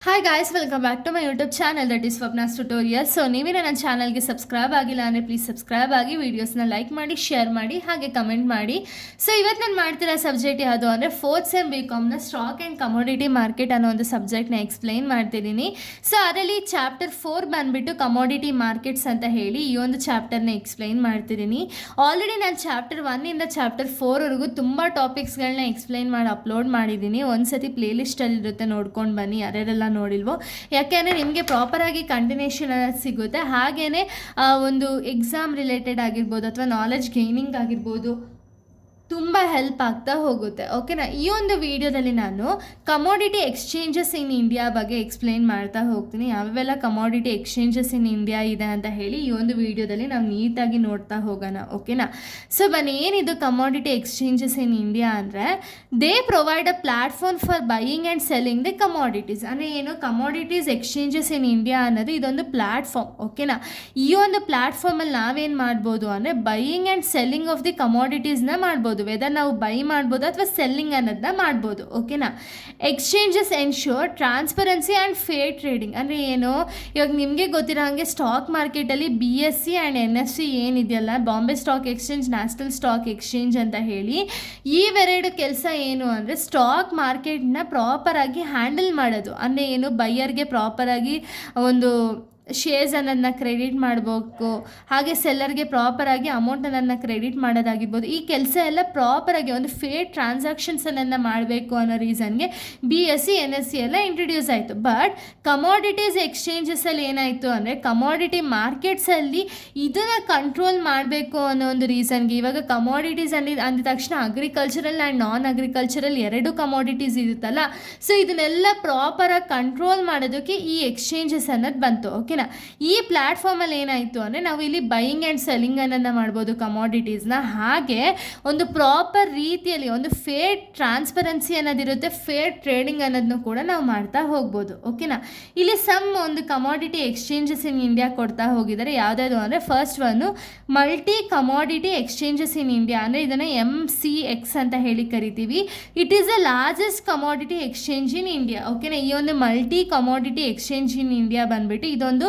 Hi guys, welcome back to my YouTube channel that is Swapna's tutorial. So ನೀವೇನ ನನ್ನ ಚಾನಲ್ಗೆ subscribe ಆಗಿಲ್ಲ ಅಂದರೆ ಪ್ಲೀಸ್ ಸಬ್ಸ್ಕ್ರೈಬ್ ಆಗಿ, ವೀಡಿಯೋಸ್ನ ಲೈಕ್ ಮಾಡಿ, ಶೇರ್ ಮಾಡಿ, ಹಾಗೆ ಕಮೆಂಟ್ ಮಾಡಿ. ಸೊ ಇವತ್ತು ನಾನು ಮಾಡ್ತಿರೋ ಸಬ್ಜೆಕ್ಟ್ ಯಾವುದು ಅಂದರೆ ಫೋರ್ತ್ ಸೆಮ್ BComನ ಸ್ಟಾಕ್ ಆ್ಯಂಡ್ ಕಮೋಡಿಟಿ ಮಾರ್ಕೆಟ್ ಅನ್ನೋ ಒಂದು ಸಬ್ಜೆಕ್ಟ್ನ ಎಕ್ಸ್ಪ್ಲೈನ್ ಮಾಡ್ತಿದ್ದೀನಿ. ಸೊ ಅದರಲ್ಲಿ ಚಾಪ್ಟರ್ 4 ಬಂದುಬಿಟ್ಟು ಕಮೋಡಿಟಿ ಮಾರ್ಕೆಟ್ಸ್ ಅಂತ ಹೇಳಿ ಈ ಒಂದು ಚಾಪ್ಟರ್ನ ಎಕ್ಸ್ಪ್ಲೈನ್ ಮಾಡ್ತಿದ್ದೀನಿ. ಆಲ್ರೆಡಿ ನಾನು ಚಾಪ್ಟರ್ 1ಇಂದ ಚಾಪ್ಟರ್ 4ವರೆಗೂ ತುಂಬ ಟಾಪಿಕ್ಸ್ಗಳನ್ನ ಎಕ್ಸ್ಪ್ಲೈನ್ ಮಾಡಿ ಅಪ್ಲೋಡ್ ಮಾಡಿದ್ದೀನಿ. ಒಂದ್ಸತಿ ಪ್ಲೇಲಿಸ್ಟಲ್ಲಿರುತ್ತೆ, ನೋಡ್ಕೊಂಡು ಬನ್ನಿ ಯಾರ್ಯಾರೆಲ್ಲ ನೋಡಿಲ್ವೋ. ಯಾಕೆಂದರೆ ನಿಮಗೆ ಪ್ರಾಪರಾಗಿ ಕಂಟಿನ್ಯೂಷನ್ ಸಿಗುತ್ತೆ. ಹಾಗೆಯೇ ಒಂದು ಎಕ್ಸಾಮ್ ರಿಲೇಟೆಡ್ ಆಗಿರ್ಬೋದು ಅಥವಾ ನಾಲೆಡ್ಜ್ ಗೇನಿಂಗ್ ಆಗಿರ್ಬೋದು, ತುಂಬ ಹೆಲ್ಪ್ ಆಗ್ತಾ ಹೋಗುತ್ತೆ. ಓಕೆನಾ. ಈ ಒಂದು ವಿಡಿಯೋದಲ್ಲಿ ನಾನು ಕಮೋಡಿಟಿ ಎಕ್ಸ್ಚೇಂಜಸ್ ಇನ್ ಇಂಡಿಯಾ ಬಗ್ಗೆ ಎಕ್ಸ್ಪ್ಲೈನ್ ಮಾಡ್ತಾ ಹೋಗ್ತೀನಿ. ಯಾವೆಲ್ಲ ಕಮೋಡಿಟಿ ಎಕ್ಸ್ಚೇಂಜಸ್ ಇನ್ ಇಂಡಿಯಾ ಇದೆ ಅಂತ ಹೇಳಿ ಈ ಒಂದು ವಿಡಿಯೋದಲ್ಲಿ ನಾವು ನೀಟಾಗಿ ನೋಡ್ತಾ ಹೋಗೋಣ. ಓಕೆನಾ. ಸೊ ಬನ್ನಿ, ಏನಿದು ಕಮೋಡಿಟಿ ಎಕ್ಸ್ಚೇಂಜಸ್ ಇನ್ ಇಂಡಿಯಾ ಅಂದರೆ they provide a platform for buying and selling the commodities. ಅಂದರೆ ಏನು, ಕಮೋಡಿಟೀಸ್ ಎಕ್ಸ್ಚೇಂಜಸ್ ಇನ್ ಇಂಡಿಯಾ ಅನ್ನೋದು ಇದೊಂದು ಪ್ಲ್ಯಾಟ್ಫಾರ್ಮ್. ಓಕೆನಾ. ಈ ಒಂದು ಪ್ಲ್ಯಾಟ್ಫಾರ್ಮಲ್ಲಿ ನಾವೇನು ಮಾಡ್ಬೋದು ಅಂದರೆ buying and selling of the ಕಮೋಡಿಟೀಸ್ನ ಮಾಡ್ಬೋದು. ವೆದರ್ ನಾವು ಬೈ ಮಾಡ್ಬೋದು ಅಥವಾ ಸೆಲ್ಲಿಂಗ್ ಅನ್ನೋದನ್ನ ಮಾಡ್ಬೋದು. ಓಕೆನಾ. Exchanges ensure transparency and fair trading. ಅಂದರೆ ಏನು, ಇವಾಗ ನಿಮಗೆ ಗೊತ್ತಿರೋ ಹಾಗೆ ಸ್ಟಾಕ್ ಮಾರ್ಕೆಟಲ್ಲಿ BSE ಆ್ಯಂಡ್ NFC ಏನಿದೆಯಲ್ಲ, Bombay stock exchange, national stock exchange ಅಂತ ಹೇಳಿ, ಇವೆರಡು ಕೆಲಸ ಏನು ಅಂದರೆ ಸ್ಟಾಕ್ ಮಾರ್ಕೆಟ್ನ ಪ್ರಾಪರಾಗಿ ಹ್ಯಾಂಡಲ್ ಮಾಡೋದು. ಅಂದರೆ ಏನು, ಬೈಯರ್ಗೆ ಪ್ರಾಪರಾಗಿ ಒಂದು ಶೇರ್ಸ್ ಅನ್ನೋದನ್ನ ಕ್ರೆಡಿಟ್ ಮಾಡಬೇಕು, ಹಾಗೆ ಸೆಲ್ಲರ್ಗೆ ಪ್ರಾಪರಾಗಿ ಅಮೌಂಟ್ ಅನ್ನೋದನ್ನ ಕ್ರೆಡಿಟ್ ಮಾಡೋದಾಗಿರ್ಬೋದು. ಈ ಕೆಲಸ ಎಲ್ಲ ಪ್ರಾಪರಾಗಿ ಒಂದು ಫೇರ್ ಟ್ರಾನ್ಸಾಕ್ಷನ್ಸ್ ಅನ್ನೋದನ್ನ ಮಾಡಬೇಕು ಅನ್ನೋ ರೀಸನ್ಗೆ BSE NSE ಎಲ್ಲ ಇಂಟ್ರೊಡ್ಯೂಸ್ ಆಯಿತು. ಬಟ್ ಕಮೋಡಿಟೀಸ್ ಎಕ್ಸ್ಚೇಂಜಸಲ್ಲಿ ಏನಾಯಿತು ಅಂದರೆ ಕಮೋಡಿಟಿ ಮಾರ್ಕೆಟ್ಸಲ್ಲಿ ಇದನ್ನು ಕಂಟ್ರೋಲ್ ಮಾಡಬೇಕು ಅನ್ನೋ ಒಂದು ರೀಸನ್ಗೆ, ಇವಾಗ ಕಮೋಡಿಟೀಸ್ ಅಂದ ತಕ್ಷಣ ಅಗ್ರಿಕಲ್ಚರಲ್ ಆ್ಯಂಡ್ ನಾನ್ ಅಗ್ರಿಕಲ್ಚರಲ್ ಎರಡು ಕಮೋಡಿಟೀಸ್ ಇರುತ್ತಲ್ಲ, ಸೊ ಇದನ್ನೆಲ್ಲ ಪ್ರಾಪರಾಗಿ ಕಂಟ್ರೋಲ್ ಮಾಡೋದಕ್ಕೆ ಈ ಎಕ್ಸ್ಚೇಂಜಸ್ ಅನ್ನೋದು ಬಂತು. ಓಕೆ. ಈ ಪ್ಲ್ಯಾಟ್ಫಾರ್ಮಲ್ಲಿ ಏನಾಯಿತು ಅಂದರೆ ನಾವು ಇಲ್ಲಿ ಬೈಯಿಂಗ್ ಆ್ಯಂಡ್ ಸೆಲ್ಲಿಂಗ್ ಅನ್ನೋದನ್ನ ಮಾಡ್ಬೋದು ಕಮೋಡಿಟೀಸ್ನ. ಹಾಗೆ ಒಂದು ಪ್ರಾಪರ್ ರೀತಿಯಲ್ಲಿ ಒಂದು ಫೇರ್ ಟ್ರಾನ್ಸ್ಪರೆನ್ಸಿ ಅನ್ನೋದಿರುತ್ತೆ, ಫೇರ್ ಟ್ರೇಡಿಂಗ್ ಅನ್ನೋದನ್ನು ಕೂಡ ನಾವು ಮಾಡ್ತಾ ಹೋಗ್ಬೋದು. ಓಕೆನಾ. ಇಲ್ಲಿ ಒಂದು ಕಮೋಡಿಟಿ ಎಕ್ಸ್ಚೇಂಜಸ್ ಇನ್ ಇಂಡಿಯಾ ಕೊಡ್ತಾ ಹೋಗಿದ್ದಾರೆ. ಯಾವುದಾದ್ರು ಅಂದರೆ ಫಸ್ಟ್ ಒಂದು multi commodity exchanges in India, ಅಂದರೆ ಇದನ್ನು MCX ಅಂತ ಹೇಳಿ ಕರಿತೀವಿ. It is the largest commodity exchange in India. ಓಕೆನಾ. ಈ ಒಂದು multi commodity exchange in India ಬಂದುಬಿಟ್ಟು ಇದೊಂದು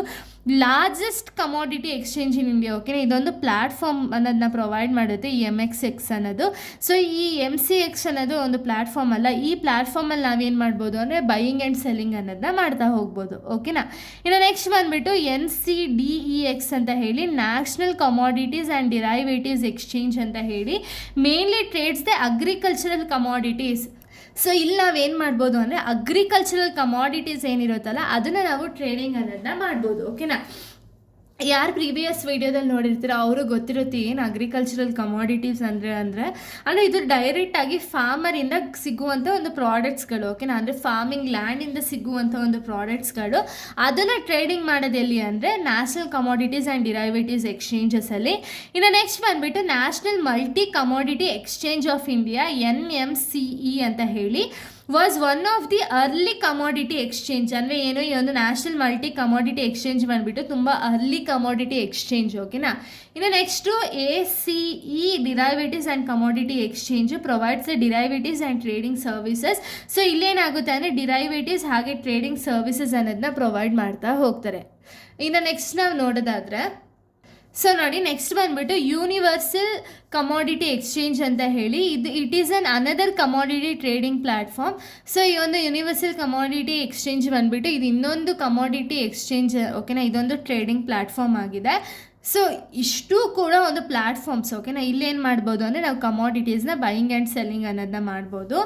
largest commodity exchange in India. ಓಕೆನಾ. ಇದೊಂದು ಪ್ಲ್ಯಾಟ್ಫಾರ್ಮ್ ಅನ್ನೋದನ್ನ ಪ್ರೊವೈಡ್ ಮಾಡುತ್ತೆ, ಈ MXX ಅನ್ನೋದು. ಸೊ ಈ MCX ಅನ್ನೋದು ಒಂದು ಪ್ಲ್ಯಾಟ್ಫಾರ್ಮ್ ಅಲ್ಲ. ಈ ಪ್ಲ್ಯಾಟ್ಫಾರ್ಮಲ್ಲಿ ನಾವೇನು ಮಾಡ್ಬೋದು ಅಂದರೆ ಬೈಯಿಂಗ್ ಆ್ಯಂಡ್ ಸೆಲ್ಲಿಂಗ್ ಅನ್ನೋದನ್ನ ಮಾಡ್ತಾ ಹೋಗ್ಬೋದು. ಓಕೆನಾ. ಇನ್ನು ನೆಕ್ಸ್ಟ್ ಬಂದುಬಿಟ್ಟು NCDEX ಅಂತ ಹೇಳಿ national commodities and derivatives exchange ಅಂತ ಹೇಳಿ mainly trades the agricultural commodities. So ಇಲ್ಲಿ ನಾವೇನು ಮಾಡ್ಬೋದು ಅಂದರೆ ಅಗ್ರಿಕಲ್ಚರಲ್ ಕಮಾಡಿಟೀಸ್ ಏನಿರುತ್ತಲ್ಲ ಅದನ್ನು ನಾವು ಟ್ರೇಡಿಂಗ್ ಅನ್ನೋದನ್ನ ಮಾಡ್ಬೋದು. ಓಕೆನಾ. ಯಾರು ಪ್ರೀವಿಯಸ್ ವೀಡಿಯೋದಲ್ಲಿ ನೋಡಿರ್ತೀರೋ ಅವರು ಗೊತ್ತಿರುತ್ತೆ ಏನು ಅಗ್ರಿಕಲ್ಚರಲ್ ಕಮಾಡಿಟೀಸ್ ಅಂದರೆ ಇದು ಡೈರೆಕ್ಟಾಗಿ ಫಾರ್ಮರಿಂದ ಸಿಗುವಂಥ ಒಂದು ಪ್ರಾಡಕ್ಟ್ಸ್ಗಳು. ಓಕೆನಾ. ಅಂದರೆ ಫಾರ್ಮಿಂಗ್ ಲ್ಯಾಂಡಿಂದ ಸಿಗುವಂಥ ಒಂದು ಪ್ರಾಡಕ್ಟ್ಸ್ಗಳು, ಅದನ್ನು ಟ್ರೇಡಿಂಗ್ ಮಾಡೋದೆಲ್ಲಿ ಅಂದರೆ ನ್ಯಾಷನಲ್ ಕಮಾಡಿಟೀಸ್ ಆ್ಯಂಡ್ ಡಿರೈವೇಟಿವ್ಸ್ ಎಕ್ಸ್ಚೇಂಜಸಲ್ಲಿ. ಇನ್ನು ನೆಕ್ಸ್ಟ್ ಬಂದುಬಿಟ್ಟು national multi commodity exchange of India NMCE ಅಂತ ಹೇಳಿ was one of the early commodity exchange. ಅಂದರೆ ಏನು, ಈ ಒಂದು ನ್ಯಾಷನಲ್ ಮಲ್ಟಿ ಕಮಾಡಿಟಿ ಎಕ್ಸ್ಚೇಂಜ್ ಬಂದುಬಿಟ್ಟು ತುಂಬ ಅರ್ಲಿ ಕಮಾಡಿಟಿ ಎಕ್ಸ್ಚೇಂಜ್. ಓಕೆನಾ. ಇನ್ನು next ACE derivatives and commodity exchange provides derivatives and trading services. So ಇಲ್ಲೇನಾಗುತ್ತೆ ಅಂದರೆ ಡಿರೈವೇಟಿವ್ಸ್ ಹಾಗೆ ಟ್ರೇಡಿಂಗ್ ಸರ್ವಿಸಸ್ ಅನ್ನೋದನ್ನ ಪ್ರೊವೈಡ್ ಮಾಡ್ತಾ ಹೋಗ್ತಾರೆ. ಇನ್ನು ನೆಕ್ಸ್ಟ್ ನಾವು ನೋಡೋದಾದರೆ, ಸೊ ನೋಡಿ ನೆಕ್ಸ್ಟ್ ಬಂದುಬಿಟ್ಟು ಯೂನಿವರ್ಸಲ್ ಕಮಾಡಿಟಿ ಎಕ್ಸ್ಚೇಂಜ್ ಅಂತ ಹೇಳಿ, it is another commodity trading platform. So ಈ ಒಂದು ಯೂನಿವರ್ಸಲ್ ಕಮಾಡಿಟಿ ಎಕ್ಸ್ಚೇಂಜ್ ಬಂದುಬಿಟ್ಟು ಇದು ಇನ್ನೊಂದು ಕಮಾಡಿಟಿ ಎಕ್ಸ್ಚೇಂಜ್. ಓಕೆನಾ. ಇದೊಂದು ಟ್ರೇಡಿಂಗ್ ಪ್ಲ್ಯಾಟ್ಫಾರ್ಮ್ ಆಗಿದೆ. ಸೊ ಇಷ್ಟು ಕೂಡ ಒಂದು ಪ್ಲ್ಯಾಟ್ಫಾರ್ಮ್ಸ್. ಓಕೆನಾ. ಇಲ್ಲೇನು ಮಾಡ್ಬೋದು ಅಂದರೆ ನಾವು ಕಮಾಡಿಟೀಸ್ನ ಬೈಯಿಂಗ್ ಆ್ಯಂಡ್ ಸೆಲ್ಲಿಂಗ್ ಅನ್ನೋದನ್ನ ಮಾಡ್ಬೋದು.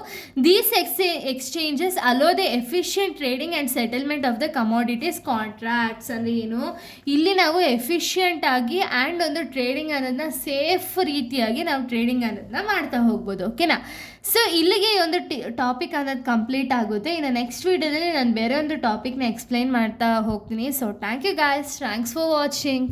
These exchanges hello the efficient trading and settlement of the commodities contracts. ಅಂದರೆ ಏನು, ಇಲ್ಲಿ ನಾವು ಎಫಿಷಿಯಂಟಾಗಿ ಆ್ಯಂಡ್ ಒಂದು ಟ್ರೇಡಿಂಗ್ ಅನ್ನೋದನ್ನ ಸೇಫ್ ರೀತಿಯಾಗಿ ನಾವು ಟ್ರೇಡಿಂಗ್ ಅನ್ನೋದನ್ನ ಮಾಡ್ತಾ ಹೋಗ್ಬೋದು. ಓಕೆನಾ. ಸೊ ಇಲ್ಲಿಗೆ ಈ ಒಂದು ಟಾಪಿಕ್ ಅನ್ನೋದು ಕಂಪ್ಲೀಟ್ ಆಗುತ್ತೆ. ಇನ್ನು ನೆಕ್ಸ್ಟ್ ವೀಡಿಯೋದಲ್ಲಿ ನಾನು ಬೇರೆ ಒಂದು ಟಾಪಿಕ್ನ ಎಕ್ಸ್ಪ್ಲೈನ್ ಮಾಡ್ತಾ ಹೋಗ್ತೀನಿ. So thank you guys, thanks for watching.